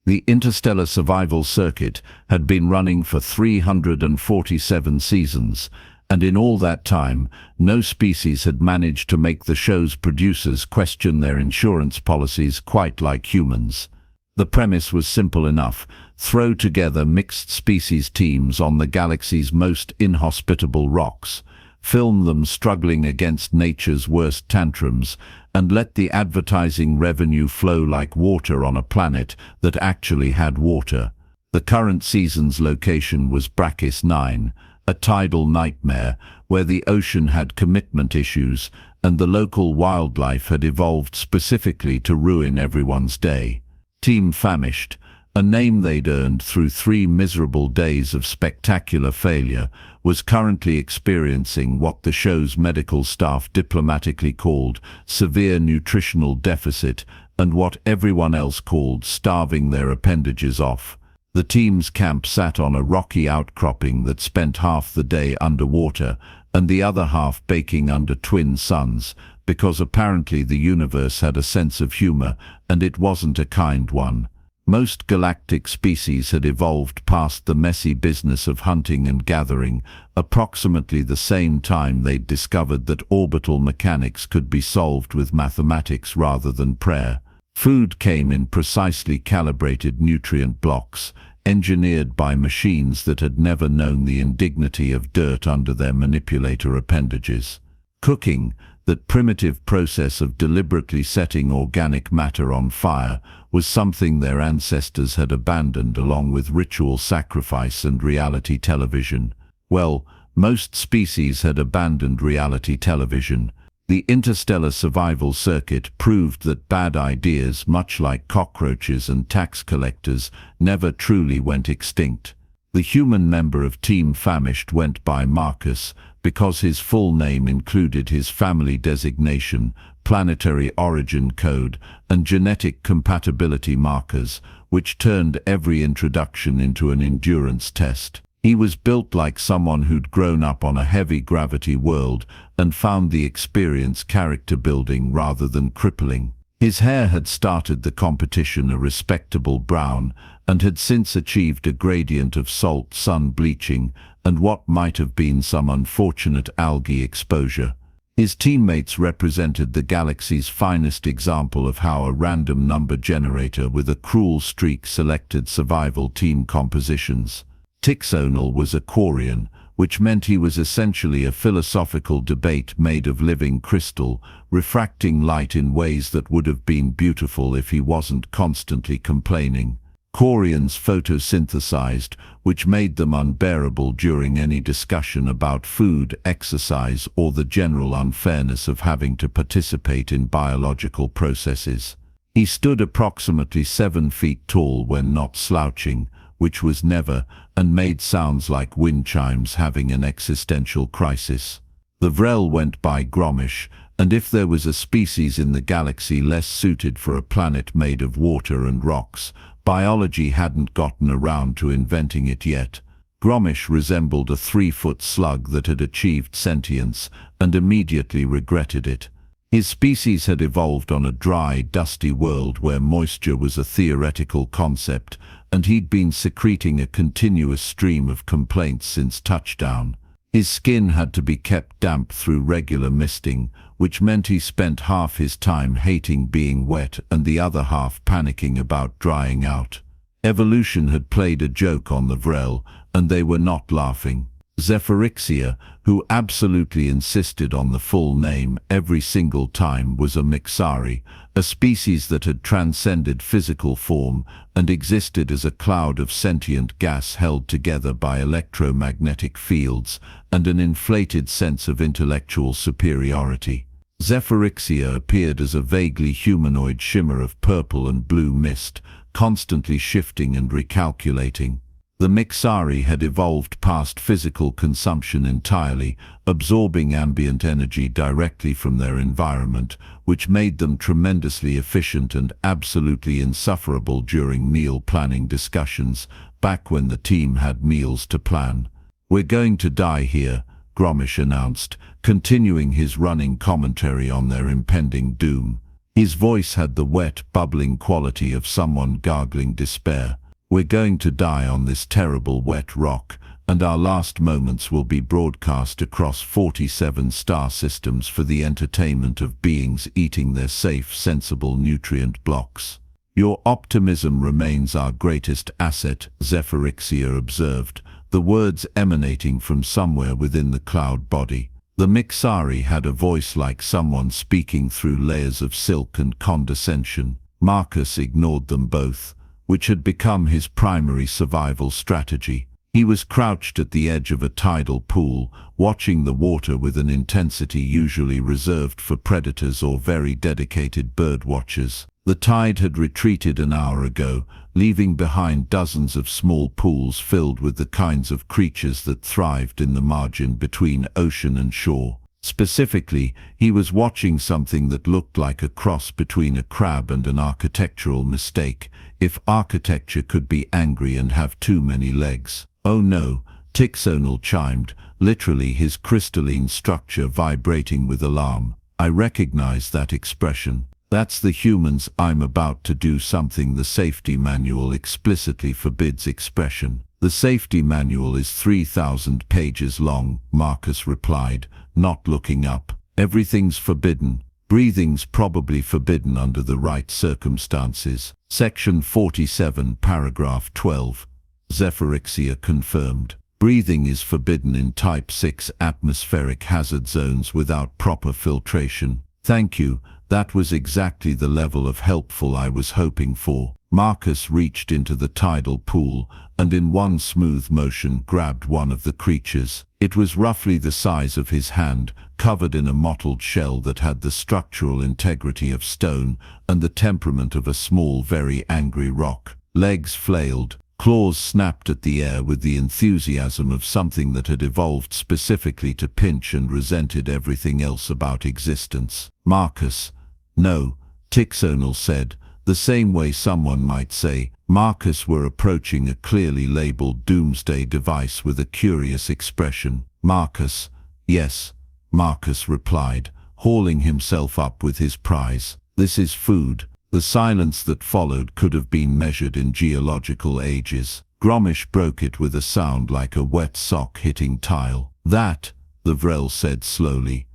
The Interstellar Survival Circuit had been running for 347 seasons, and in all that time, no species had managed to make the show's producers question their insurance policies quite like humans. The premise was simple enough: throw together mixed species teams on the galaxy's most inhospitable rocks, film them struggling against nature's worst tantrums, and let the advertising revenue flow like water on a planet that actually had water. The current season's location was Brachis 9, a tidal nightmare where the ocean had commitment issues and the local wildlife had evolved specifically to ruin everyone's day. Team Famished, a name they'd earned through 3 miserable days of spectacular failure, was currently experiencing what the show's medical staff diplomatically called severe nutritional deficit and what everyone else called starving their appendages off. The team's camp sat on a rocky outcropping that spent half the day underwater and the other half baking under twin suns, because apparently the universe had a sense of humor, and it wasn't a kind one. Most galactic species had evolved past the messy business of hunting and gathering, approximately the same time they'd discovered that orbital mechanics could be solved with mathematics rather than prayer. Food came in precisely calibrated nutrient blocks, engineered by machines that had never known the indignity of dirt under their manipulator appendages. Cooking, that primitive process of deliberately setting organic matter on fire, was something their ancestors had abandoned along with ritual sacrifice and reality television. Well, most species had abandoned reality television. The Interstellar Survival Circuit proved that bad ideas, much like cockroaches and tax collectors, never truly went extinct. The human member of Team Famished went by Marcus because his full name included his family designation, planetary origin code, and genetic compatibility markers, which turned every introduction into an endurance test. He was built like someone who'd grown up on a heavy gravity world and found the experience character building rather than crippling. His hair had started the competition a respectable brown and had since achieved a gradient of salt sun bleaching and what might have been some unfortunate algae exposure. His teammates represented the galaxy's finest example of how a random number generator with a cruel streak selected survival team compositions. Tixonal was a Quarian, which meant he was essentially a philosophical debate made of living crystal, refracting light in ways that would have been beautiful if he wasn't constantly complaining. Quarians photosynthesized, which made them unbearable during any discussion about food, exercise, or the general unfairness of having to participate in biological processes. He stood approximately 7 feet tall when not slouching, which was never, and made sounds like wind chimes having an existential crisis. The Vrel went by Gromish, and if there was a species in the galaxy less suited for a planet made of water and rocks, biology hadn't gotten around to inventing it yet. Gromish resembled a 3-foot slug that had achieved sentience and immediately regretted it. His species had evolved on a dry, dusty world where moisture was a theoretical concept, and he'd been secreting a continuous stream of complaints since touchdown. His skin had to be kept damp through regular misting, which meant he spent half his time hating being wet and the other half panicking about drying out. Evolution had played a joke on the Vrel, and they were not laughing. Zephyrixia, who absolutely insisted on the full name every single time, was a Mixari, a species that had transcended physical form and existed as a cloud of sentient gas held together by electromagnetic fields and an inflated sense of intellectual superiority. Zephyrixia appeared as a vaguely humanoid shimmer of purple and blue mist, constantly shifting and recalculating. The Mixari had evolved past physical consumption entirely, absorbing ambient energy directly from their environment, which made them tremendously efficient and absolutely insufferable during meal planning discussions, back when the team had meals to plan. "We're going to die here," Gromish announced, continuing his running commentary on their impending doom. His voice had the wet, bubbling quality of someone gargling despair. "We're going to die on this terrible wet rock, and our last moments will be broadcast across 47 star systems for the entertainment of beings eating their safe, sensible nutrient blocks. Your optimism remains our greatest asset," Zephyrixia observed, the words emanating from somewhere within the cloud body. The Mixari had a voice like someone speaking through layers of silk and condescension. Marcus ignored them both, which had become his primary survival strategy. He was crouched at the edge of a tidal pool, watching the water with an intensity usually reserved for predators or very dedicated birdwatchers. The tide had retreated an hour ago, leaving behind dozens of small pools filled with the kinds of creatures that thrived in the margin between ocean and shore. Specifically, he was watching something that looked like a cross between a crab and an architectural mistake, if architecture could be angry and have too many legs. "Oh no," Tixonal chimed, literally his crystalline structure vibrating with alarm. "I recognize that expression. That's the humans. I'm about to do something the safety manual explicitly forbids expression." "The safety manual is 3,000 pages long," Marcus replied, not looking up. "Everything's forbidden. Breathing's probably forbidden under the right circumstances." Section 47, paragraph 12. Zephyrixia confirmed. "Breathing is forbidden in Type 6 atmospheric hazard zones without proper filtration." "Thank you. That was exactly the level of helpful I was hoping for." Marcus reached into the tidal pool and in one smooth motion grabbed one of the creatures. It was roughly the size of his hand, covered in a mottled shell that had the structural integrity of stone and the temperament of a small, very angry rock. Legs flailed, claws snapped at the air with the enthusiasm of something that had evolved specifically to pinch and resented everything else about existence. "Marcus." "No," Tixonal said, the same way someone might say, Marcus were approaching a clearly labeled doomsday device with a curious expression. "Marcus." "Yes," Marcus replied, hauling himself up with his prize. "This is food." The silence that followed could have been measured in geological ages. Gromish broke it with a sound like a wet sock hitting tile. "That," the Vrel said slowly,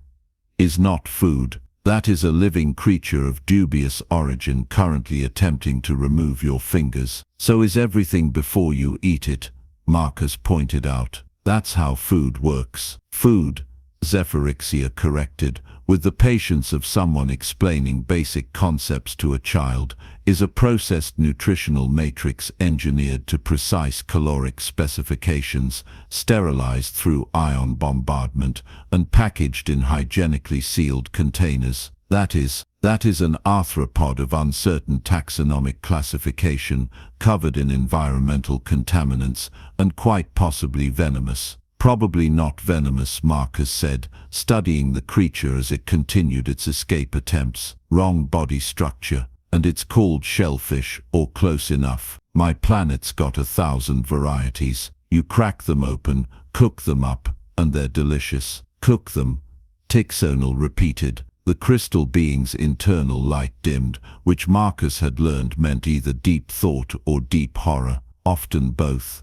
"is not food. That is a living creature of dubious origin currently attempting to remove your fingers." "So is everything before you eat it," Marcus pointed out. "That's how food works." "Food," Zephyrixia corrected, with the patience of someone explaining basic concepts to a child, "is a processed nutritional matrix engineered to precise caloric specifications, sterilized through ion bombardment, and packaged in hygienically sealed containers. That is an arthropod of uncertain taxonomic classification, covered in environmental contaminants, and quite possibly venomous." "Probably not venomous," Marcus said, studying the creature as it continued its escape attempts. "Wrong body structure. And it's called shellfish, or close enough. My planet's got 1,000 varieties. You crack them open, cook them up, and they're delicious." "Cook them," Tixonal repeated. The crystal being's internal light dimmed, which Marcus had learned meant either deep thought or deep horror, often both.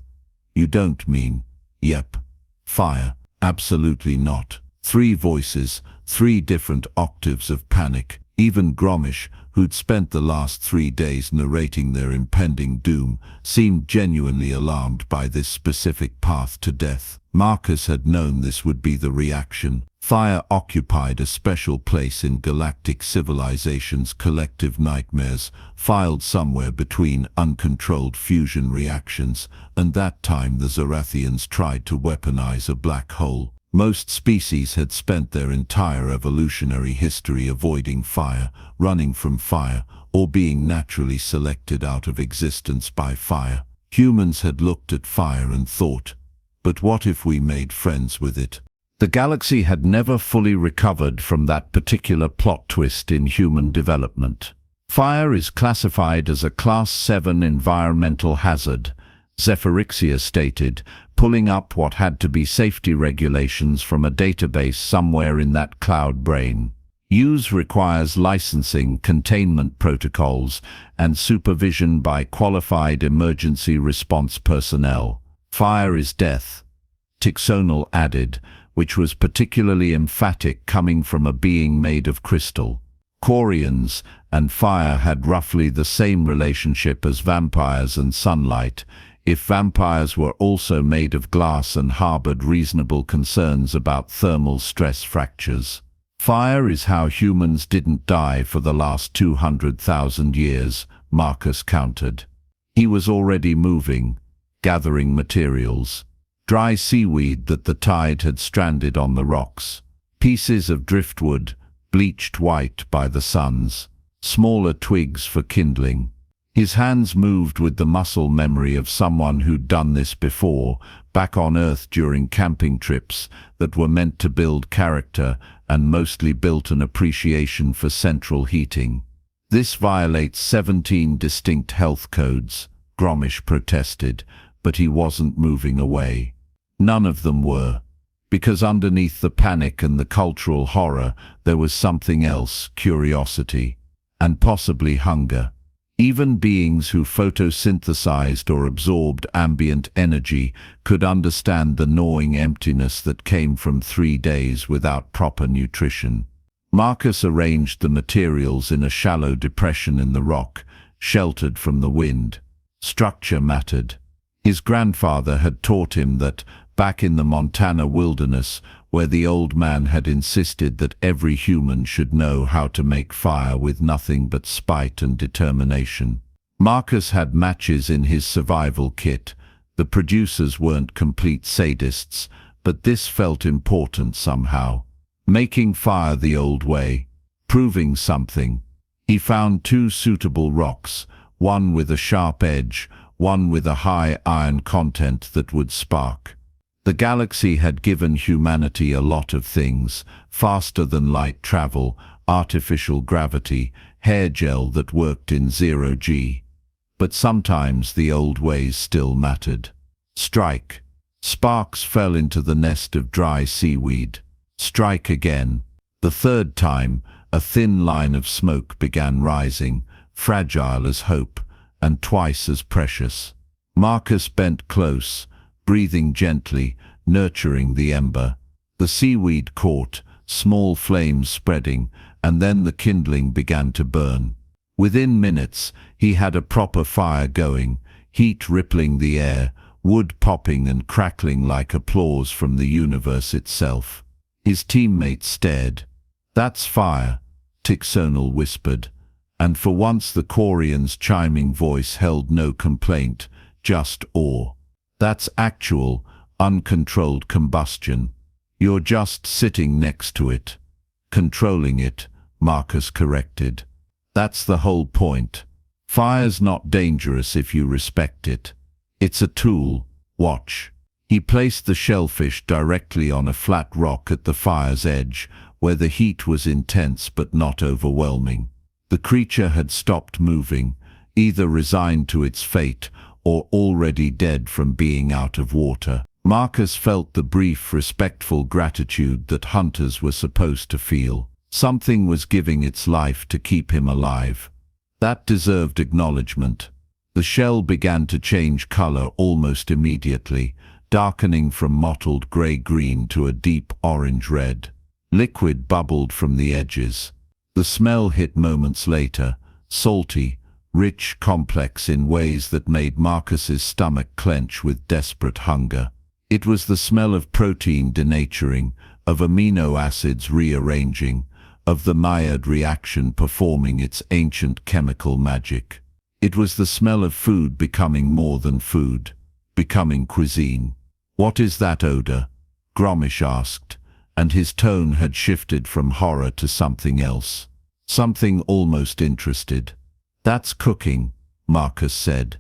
"You don't mean..." "Yep. Fire." "Absolutely not." Three voices, three different octaves of panic. Even Gromish, who'd spent the last 3 days narrating their impending doom, seemed genuinely alarmed by this specific path to death. Marcus had known this would be the reaction. Fire occupied a special place in galactic civilization's collective nightmares, filed somewhere between uncontrolled fusion reactions, and that time the Zarathians tried to weaponize a black hole. Most species had spent their entire evolutionary history avoiding fire, running from fire, or being naturally selected out of existence by fire. Humans had looked at fire and thought, but what if we made friends with it? The galaxy had never fully recovered from that particular plot twist in human development. "Fire is classified as a Class 7 environmental hazard," Zephyrixia stated, pulling up what had to be safety regulations from a database somewhere in that cloud brain. Use requires licensing, containment protocols, and supervision by qualified emergency response personnel. Fire is death, Tixonal added, which was particularly emphatic coming from a being made of crystal. Quarians and fire had roughly the same relationship as vampires and sunlight, if vampires were also made of glass and harbored reasonable concerns about thermal stress fractures. Fire is how humans didn't die for the last 200,000 years, Marcus countered. He was already moving, gathering materials. Dry seaweed that the tide had stranded on the rocks. Pieces of driftwood, bleached white by the suns. Smaller twigs for kindling. His hands moved with the muscle memory of someone who'd done this before, back on Earth during camping trips that were meant to build character and mostly built an appreciation for central heating. This violates 17 distinct health codes, Gromish protested, but he wasn't moving away. None of them were. Because underneath the panic and the cultural horror, there was something else, curiosity, and possibly hunger. Even beings who photosynthesized or absorbed ambient energy could understand the gnawing emptiness that came from 3 days without proper nutrition. Marcus arranged the materials in a shallow depression in the rock, sheltered from the wind. Structure mattered. His grandfather had taught him that, back in the Montana wilderness, where the old man had insisted that every human should know how to make fire with nothing but spite and determination. Marcus had matches in his survival kit. The producers weren't complete sadists, but this felt important somehow. Making fire the old way, proving something. He found 2 suitable rocks, one with a sharp edge, one with a high iron content that would spark. The galaxy had given humanity a lot of things: faster than light travel, artificial gravity, hair gel that worked in 0G. But sometimes the old ways still mattered. Strike. Sparks fell into the nest of dry seaweed. Strike again. The third time, a thin line of smoke began rising, fragile as hope, and twice as precious. Marcus bent close, breathing gently, nurturing the ember. The seaweed caught, small flames spreading, and then the kindling began to burn. Within minutes, he had a proper fire going, heat rippling the air, wood popping and crackling like applause from the universe itself. His teammates stared. "That's fire," Tixonal whispered, and for once the Quarian's chiming voice held no complaint, just awe. "That's actual, uncontrolled combustion. You're just sitting next to it. Controlling it," Marcus corrected. "That's the whole point. Fire's not dangerous if you respect it. It's a tool. Watch." He placed the shellfish directly on a flat rock at the fire's edge, where the heat was intense but not overwhelming. The creature had stopped moving, either resigned to its fate or already dead from being out of water. Marcus felt the brief, respectful gratitude that hunters were supposed to feel. Something was giving its life to keep him alive. That deserved acknowledgement. The shell began to change color almost immediately, darkening from mottled gray-green to a deep orange-red. Liquid bubbled from the edges. The smell hit moments later, salty, rich, complex in ways that made Marcus's stomach clench with desperate hunger. It was the smell of protein denaturing, of amino acids rearranging, of the myriad reaction performing its ancient chemical magic. It was the smell of food becoming more than food, becoming cuisine. "What is that odor?" Gromish asked, and his tone had shifted from horror to something else, something almost interested. "That's cooking," Marcus said.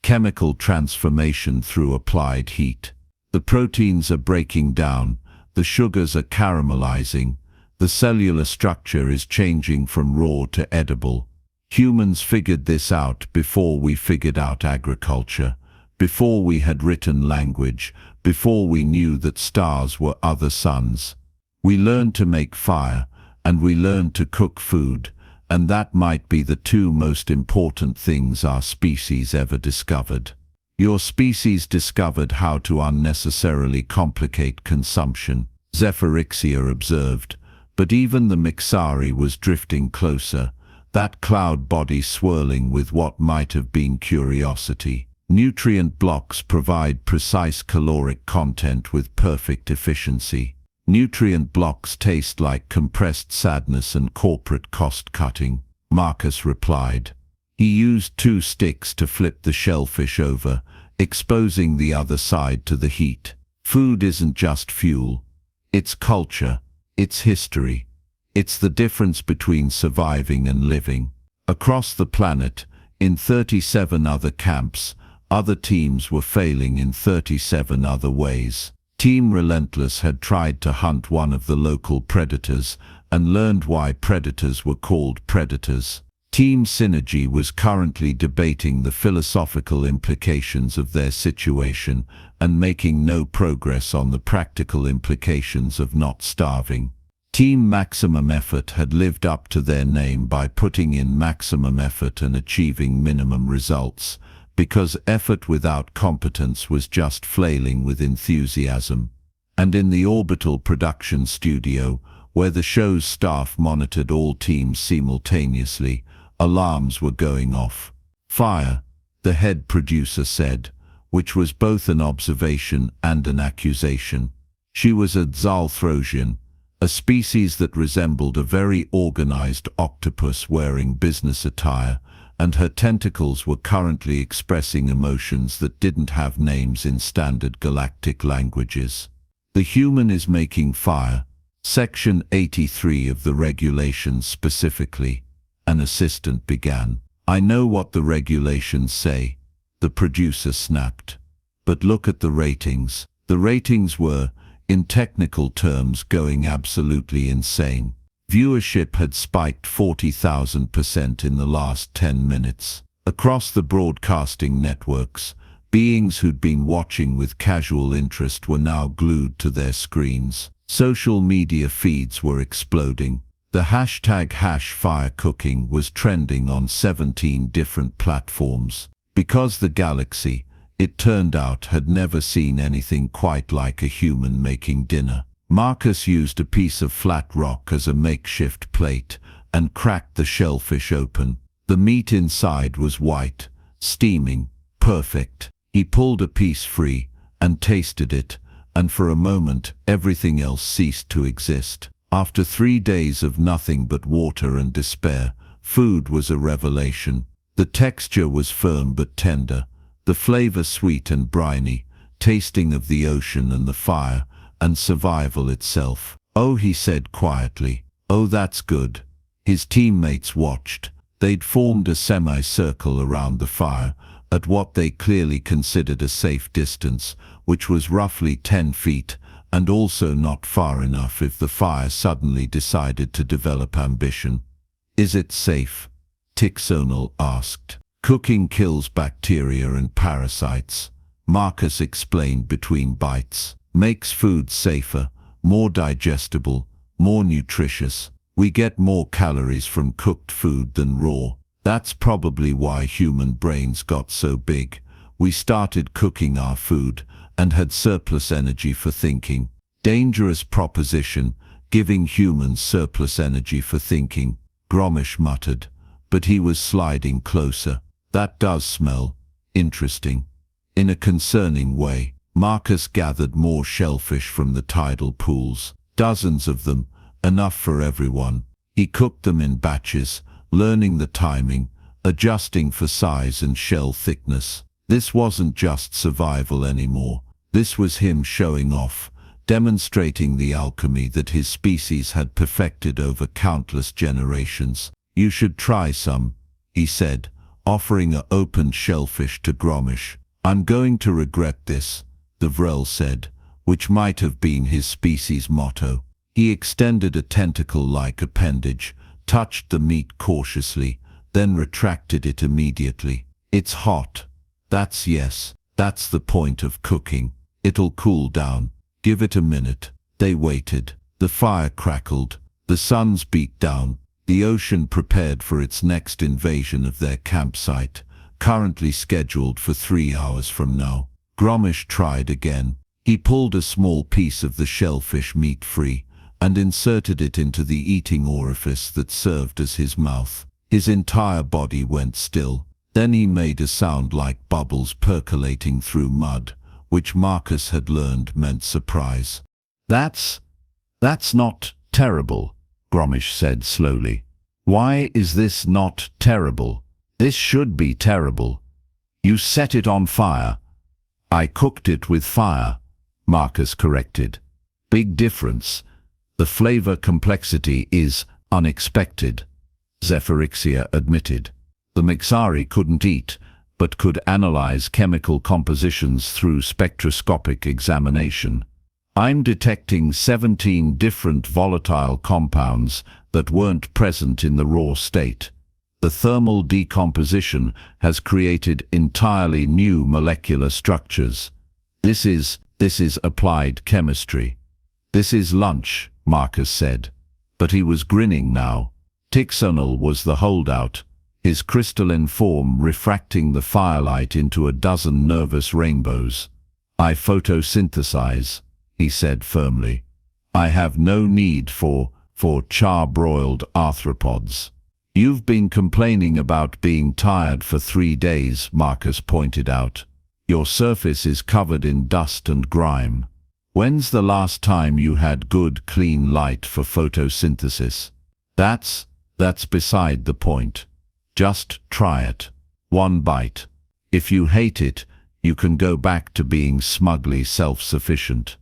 "Chemical transformation through applied heat. The proteins are breaking down, the sugars are caramelizing, the cellular structure is changing from raw to edible. Humans figured this out before we figured out agriculture, before we had written language, before we knew that stars were other suns. We learned to make fire, and we learned to cook food, and that might be the two most important things our species ever discovered. Your species discovered how to unnecessarily complicate consumption, Zephyrixia observed, but even the Mixari was drifting closer, that cloud body swirling with what might have been curiosity. Nutrient blocks provide precise caloric content with perfect efficiency. Nutrient blocks taste like compressed sadness and corporate cost-cutting, Marcus replied. He used 2 sticks to flip the shellfish over, exposing the other side to the heat. Food isn't just fuel. It's culture. It's history. It's the difference between surviving and living. Across the planet, in 37 other camps, other teams were failing in 37 other ways. Team Relentless had tried to hunt one of the local predators and learned why predators were called predators. Team Synergy was currently debating the philosophical implications of their situation and making no progress on the practical implications of not starving. Team Maximum Effort had lived up to their name by putting in maximum effort and achieving minimum results, because effort without competence was just flailing with enthusiasm. And in the orbital production studio, where the show's staff monitored all teams simultaneously, alarms were going off. Fire, the head producer said, which was both an observation and an accusation. She was a Zalthrosian, a species that resembled a very organized octopus wearing business attire, and her tentacles were currently expressing emotions that didn't have names in standard galactic languages. The human is making fire. Section 83 of the regulations specifically. An assistant began. I know what the regulations say, the producer snapped. But look at the ratings. The ratings were, in technical terms, going absolutely insane. Viewership had spiked 40,000% in the last 10 minutes. Across the broadcasting networks, beings who'd been watching with casual interest were now glued to their screens. Social media feeds were exploding. The hashtag #FireCooking was trending on 17 different platforms. Because the galaxy, it turned out, had never seen anything quite like a human making dinner. Marcus used a piece of flat rock as a makeshift plate and cracked the shellfish open. The meat inside was white, steaming, perfect. He pulled a piece free and tasted it, and for a moment everything else ceased to exist. After 3 days of nothing but water and despair, food was a revelation. The texture was firm but tender, the flavor sweet and briny, tasting of the ocean and the fire, and survival itself. Oh, he said quietly. Oh, that's good. His teammates watched. They'd formed a semicircle around the fire, at what they clearly considered a safe distance, which was roughly 10 feet, and also not far enough if the fire suddenly decided to develop ambition. Is it safe? Tixonal asked. Cooking kills bacteria and parasites, Marcus explained between bites. Makes food safer, more digestible, more nutritious. We get more calories from cooked food than raw. That's probably why human brains got so big. We started cooking our food and had surplus energy for thinking. Dangerous proposition, giving humans surplus energy for thinking, Gromish muttered, but he was sliding closer. That does smell interesting. In a concerning way. Marcus gathered more shellfish from the tidal pools, dozens of them, enough for everyone. He cooked them in batches, learning the timing, adjusting for size and shell thickness. This wasn't just survival anymore. This was him showing off, demonstrating the alchemy that his species had perfected over countless generations. You should try some, he said, offering an open shellfish to Gromish. I'm going to regret this, the Vrel said, which might have been his species' motto. He extended a tentacle-like appendage, touched the meat cautiously, then retracted it immediately. It's hot. That's the point of cooking. It'll cool down. Give it a minute. They waited. The fire crackled. The suns beat down. The ocean prepared for its next invasion of their campsite, currently scheduled for 3 hours from now. Gromish tried again. He pulled a small piece of the shellfish meat free and inserted it into the eating orifice that served as his mouth. His entire body went still. Then he made a sound like bubbles percolating through mud, which Marcus had learned meant surprise. That's not terrible," Gromish said slowly. "Why is this not terrible? This should be terrible. You set it on fire." "I cooked it with fire," Marcus corrected. "Big difference. The flavor complexity is unexpected," Zephyrixia admitted. The Mixari couldn't eat, but could analyze chemical compositions through spectroscopic examination. "I'm detecting 17 different volatile compounds that weren't present in the raw state. The thermal decomposition has created entirely new molecular structures. This is applied chemistry." "This is lunch," Marcus said. But he was grinning now. Tixonal was the holdout, his crystalline form refracting the firelight into a dozen nervous rainbows. "I photosynthesize," he said firmly. "I have no need for char-broiled arthropods." "You've been complaining about being tired for 3 days," Marcus pointed out. "Your surface is covered in dust and grime. When's the last time you had good, clean light for photosynthesis?" That's beside the point. Just try it. 1 bite. If you hate it, you can go back to being smugly self-sufficient."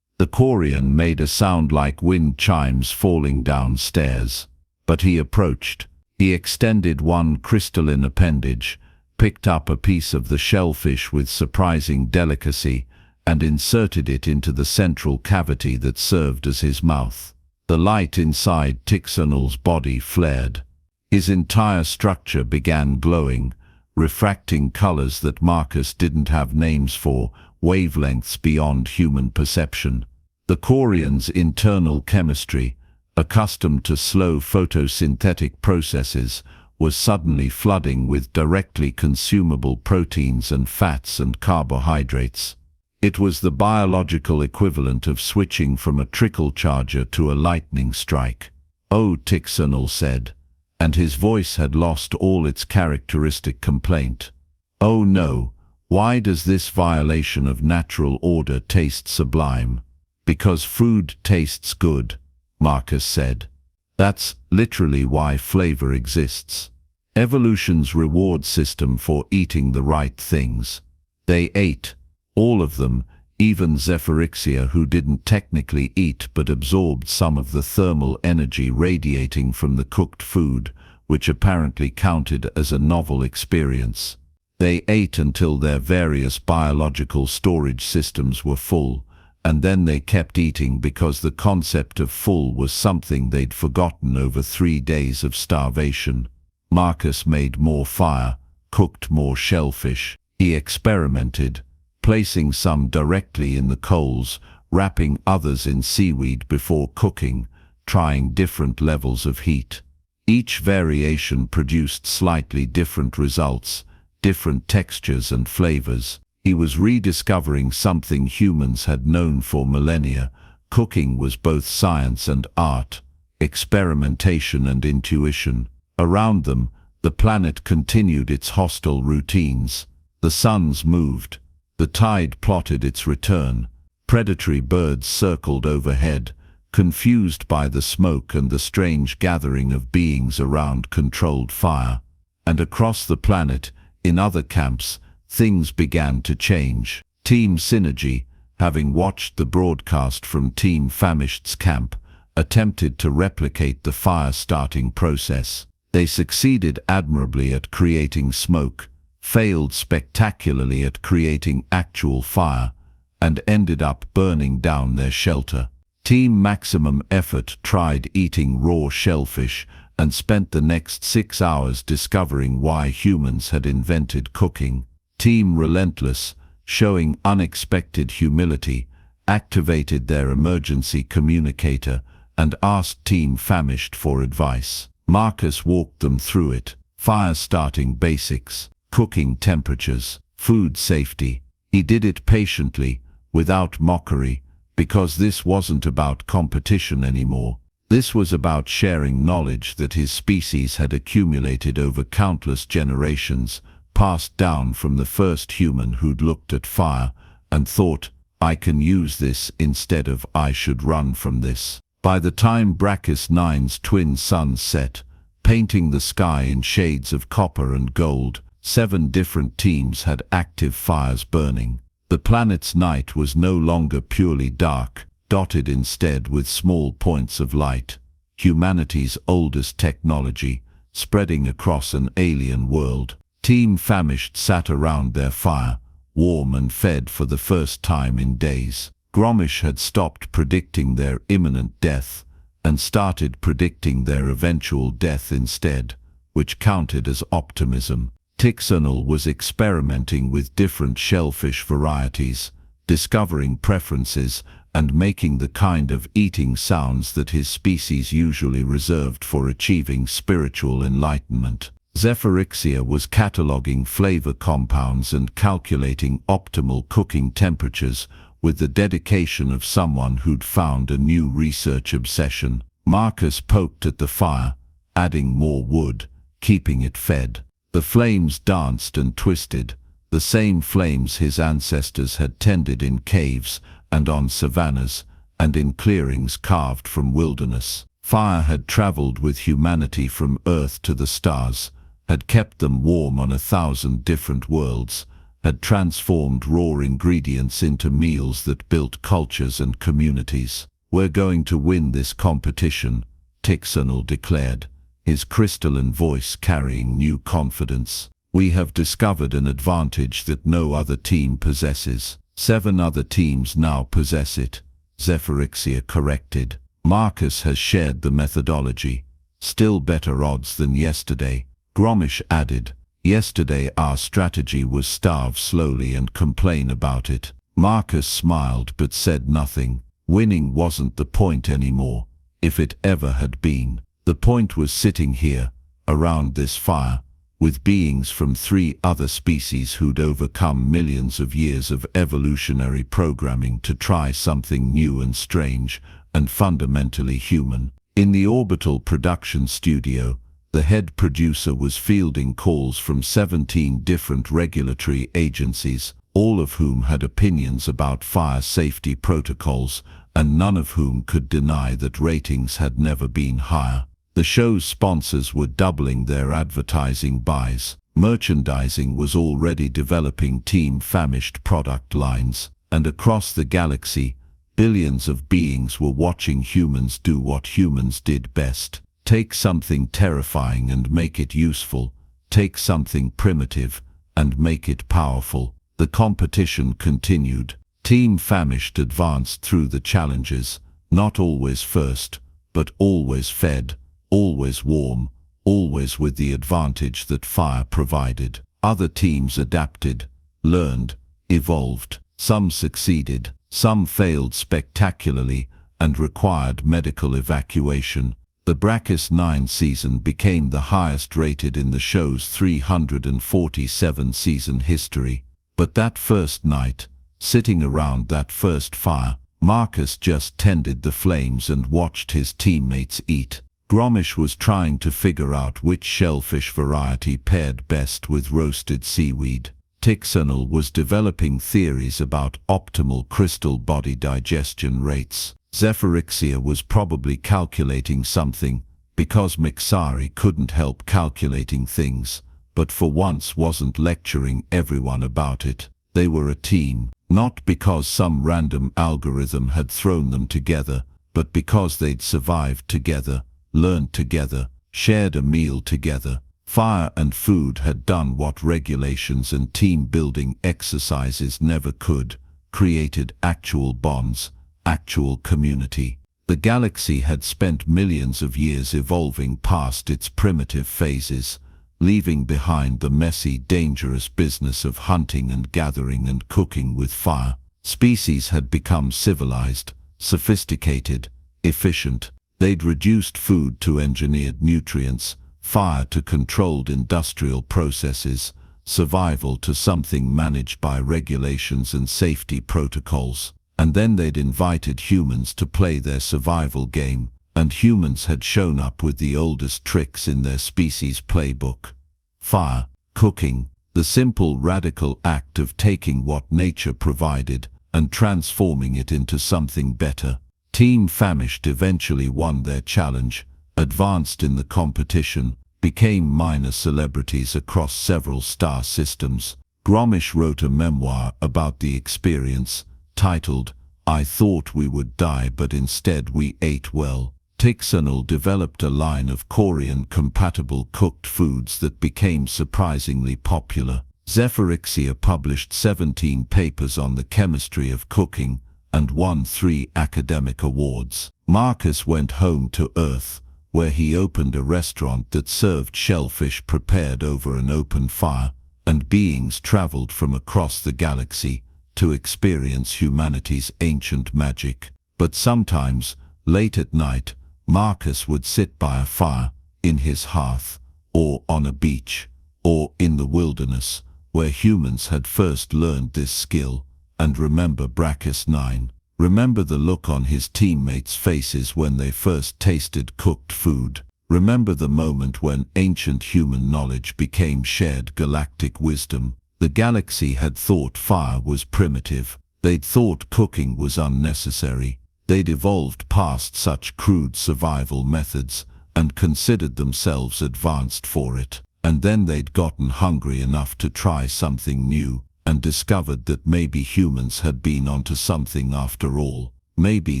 The Quarian made a sound like wind chimes falling downstairs. But he approached. He extended one crystalline appendage, picked up a piece of the shellfish with surprising delicacy, and inserted it into the central cavity that served as his mouth. The light inside Tixonal's body flared. His entire structure began glowing, refracting colors that Marcus didn't have names for, wavelengths beyond human perception. The Quarian's internal chemistry, accustomed to slow photosynthetic processes, was suddenly flooding with directly consumable proteins and fats and carbohydrates. It was the biological equivalent of switching from a trickle charger to a lightning strike. "Oh," Tixonal said, and his voice had lost all its characteristic complaint. "Oh no, why does this violation of natural order taste sublime?" "Because food tastes good," Marcus said. "That's literally why flavor exists. Evolution's reward system for eating the right things." They ate. All of them, even Zephyrixia, who didn't technically eat but absorbed some of the thermal energy radiating from the cooked food, which apparently counted as a novel experience. They ate until their various biological storage systems were full, and then they kept eating because the concept of full was something they'd forgotten over 3 days of starvation. Marcus made more fire, cooked more shellfish. He experimented, placing some directly in the coals, wrapping others in seaweed before cooking, trying different levels of heat. Each variation produced slightly different results, different textures and flavors. He was rediscovering something humans had known for millennia. Cooking was both science and art, experimentation and intuition. Around them, the planet continued its hostile routines. The suns moved. The tide plotted its return. Predatory birds circled overhead, confused by the smoke and the strange gathering of beings around controlled fire. And across the planet, in other camps, things began to change. Team Synergy, having watched the broadcast from Team Famished's camp, attempted to replicate the fire-starting process. They succeeded admirably at creating smoke, failed spectacularly at creating actual fire, and ended up burning down their shelter. Team Maximum Effort tried eating raw shellfish and spent the next 6 hours discovering why humans had invented cooking. Team Relentless, showing unexpected humility, activated their emergency communicator and asked Team Famished for advice. Marcus walked them through it. Fire starting basics, cooking temperatures, food safety. He did it patiently, without mockery, because this wasn't about competition anymore. This was about sharing knowledge that his species had accumulated over countless generations, passed down from the first human who'd looked at fire and thought, I can use this instead of I should run from this. By the time Brachus 9's twin suns set, painting the sky in shades of copper and gold, 7 different teams had active fires burning. The planet's night was no longer purely dark, dotted instead with small points of light. Humanity's oldest technology, spreading across an alien world. Team Famished sat around their fire, warm and fed for the first time in days. Gromish had stopped predicting their imminent death and started predicting their eventual death instead, which counted as optimism. Tixernal was experimenting with different shellfish varieties, discovering preferences and making the kind of eating sounds that his species usually reserved for achieving spiritual enlightenment. Zephyrixia was cataloging flavor compounds and calculating optimal cooking temperatures with the dedication of someone who'd found a new research obsession. Marcus poked at the fire, adding more wood, keeping it fed. The flames danced and twisted, the same flames his ancestors had tended in caves and on savannas and in clearings carved from wilderness. Fire had traveled with humanity from Earth to the stars, had kept them warm on 1,000 different worlds, had transformed raw ingredients into meals that built cultures and communities. We're going to win this competition, Tixernal declared, his crystalline voice carrying new confidence. We have discovered an advantage that no other team possesses. 7 other teams now possess it, Zephyrixia corrected. Marcus has shared the methodology. Still better odds than yesterday, Gromish added. Yesterday our strategy was starve slowly and complain about it. Marcus smiled but said nothing. Winning wasn't the point anymore, if it ever had been. The point was sitting here, around this fire, with beings from 3 other species who'd overcome millions of years of evolutionary programming to try something new and strange, and fundamentally human. In the orbital production studio, the head producer was fielding calls from 17 different regulatory agencies, all of whom had opinions about fire safety protocols, and none of whom could deny that ratings had never been higher. The show's sponsors were doubling their advertising buys. Merchandising was already developing Team Famished product lines, and across the galaxy, billions of beings were watching humans do what humans did best. Take something terrifying and make it useful. Take something primitive and make it powerful. The competition continued. Team Famished advanced through the challenges, not always first, but always fed, always warm, always with the advantage that fire provided. Other teams adapted, learned, evolved. Some succeeded, some failed spectacularly and required medical evacuation. The Brachus 9 season became the highest rated in the show's 347-season history. But that first night, sitting around that first fire, Marcus just tended the flames and watched his teammates eat. Gromish was trying to figure out which shellfish variety paired best with roasted seaweed. Tixernal was developing theories about optimal crystal body digestion rates. Zephyrixia was probably calculating something, because Mixari couldn't help calculating things, but for once wasn't lecturing everyone about it. They were a team, not because some random algorithm had thrown them together, but because they'd survived together, learned together, shared a meal together. Fire and food had done what regulations and team-building exercises never could, created actual bonds, actual community. The galaxy had spent millions of years evolving past its primitive phases, leaving behind the messy, dangerous business of hunting and gathering and cooking with fire. Species had become civilized, sophisticated, efficient. They'd reduced food to engineered nutrients, fire to controlled industrial processes, survival to something managed by regulations and safety protocols. And then they'd invited humans to play their survival game, and humans had shown up with the oldest tricks in their species' playbook. Fire, cooking, the simple radical act of taking what nature provided and transforming it into something better. Team Famished eventually won their challenge, advanced in the competition, became minor celebrities across several star systems. Gromish wrote a memoir about the experience, titled, "I Thought We Would Die But Instead We Ate Well." Tixanal developed a line of Korean-compatible cooked foods that became surprisingly popular. Zephyrixia published 17 papers on the chemistry of cooking and won 3 academic awards. Marcus went home to Earth, where he opened a restaurant that served shellfish prepared over an open fire, and beings traveled from across the galaxy to experience humanity's ancient magic. But sometimes, late at night, Marcus would sit by a fire, in his hearth, or on a beach, or in the wilderness, where humans had first learned this skill, and remember Brachus 9. Remember the look on his teammates' faces when they first tasted cooked food. Remember the moment when ancient human knowledge became shared galactic wisdom. The galaxy had thought fire was primitive. They'd thought cooking was unnecessary. They'd evolved past such crude survival methods and considered themselves advanced for it. And then they'd gotten hungry enough to try something new and discovered that maybe humans had been onto something after all. Maybe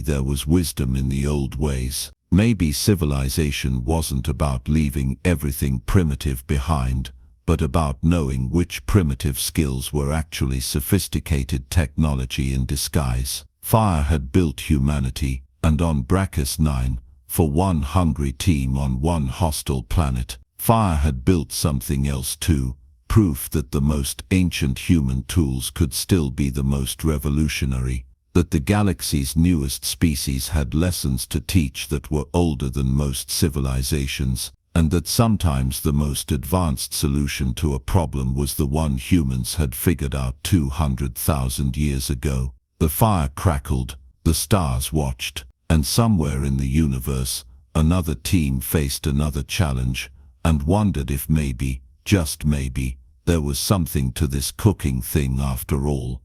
there was wisdom in the old ways. Maybe civilization wasn't about leaving everything primitive behind, but about knowing which primitive skills were actually sophisticated technology in disguise. Fire had built humanity, and on Brachus 9, for one hungry team on one hostile planet, fire had built something else too, proof that the most ancient human tools could still be the most revolutionary, that the galaxy's newest species had lessons to teach that were older than most civilizations, and that sometimes the most advanced solution to a problem was the one humans had figured out 200,000 years ago. The fire crackled, the stars watched, and somewhere in the universe, another team faced another challenge, and wondered if maybe, just maybe, there was something to this cooking thing after all.